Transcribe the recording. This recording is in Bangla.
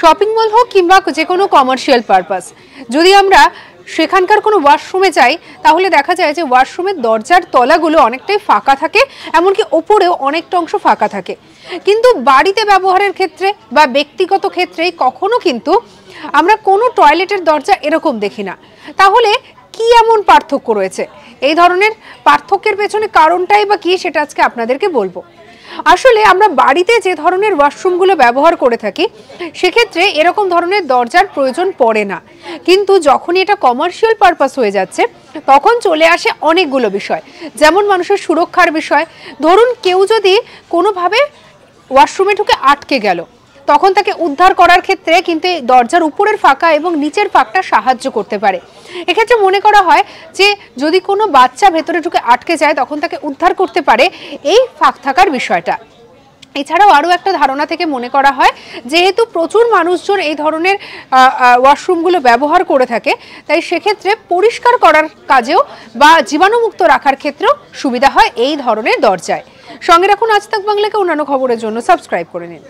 শপিং মল হোক কিংবা যে কোনো কমার্শিয়াল পারপাস, যদি আমরা সেখানকার কোনো ওয়াশরুমে যাই তাহলে দেখা যায় যে ওয়াশরুমের দরজার তলাগুলো অনেকটাই ফাঁকা থাকে, এমনকি ওপরেও অনেকটা অংশ ফাঁকা থাকে। কিন্তু বাড়িতে ব্যবহারের ক্ষেত্রে বা ব্যক্তিগত ক্ষেত্রে কখনো কিন্তু আমরা কোনো টয়লেটের দরজা এরকম দেখি না। তাহলে কি এমন পার্থক্য রয়েছে? এই ধরনের পার্থক্যের পেছনে কারণটাই বা কি, সেটা আজকে আপনাদেরকে বলবো। আসলে আমরা বাড়িতে যে ধরনের ওয়াশরুমগুলো ব্যবহার করে থাকি সেক্ষেত্রে এরকম ধরনের দরজার প্রয়োজন পড়ে না, কিন্তু যখনই এটা কমার্শিয়াল পারপাস হয়ে যাচ্ছে তখন চলে আসে অনেকগুলো বিষয়। যেমন মানুষের সুরক্ষার বিষয়, ধরুন কেউ যদি কোনোভাবে ওয়াশরুমে ঢুকে আটকে গেল, তখন তাকে উদ্ধার করার ক্ষেত্রে কিন্তু এই দরজার উপরের ফাঁকা এবং নিচের ফাঁকটা সাহায্য করতে পারে। এক্ষেত্রে মনে করা হয় যে যদি কোনো বাচ্চা ভেতরে ঢুকে আটকে যায় তখন তাকে উদ্ধার করতে পারে এই ফাঁক থাকার বিষয়টা। এছাড়াও আরও একটা ধারণা থেকে মনে করা হয়, যেহেতু প্রচুর মানুষজন এই ধরনের ওয়াশরুমগুলো ব্যবহার করে থাকে, তাই সেক্ষেত্রে পরিষ্কার করার কাজেও বা জীবাণুমুক্ত রাখার ক্ষেত্রেও সুবিধা হয় এই ধরনের দরজায়। সঙ্গে রাখুন আজ তাক বাংলাকে অন্যান্য খবরের জন্য সাবস্ক্রাইব করে নিন।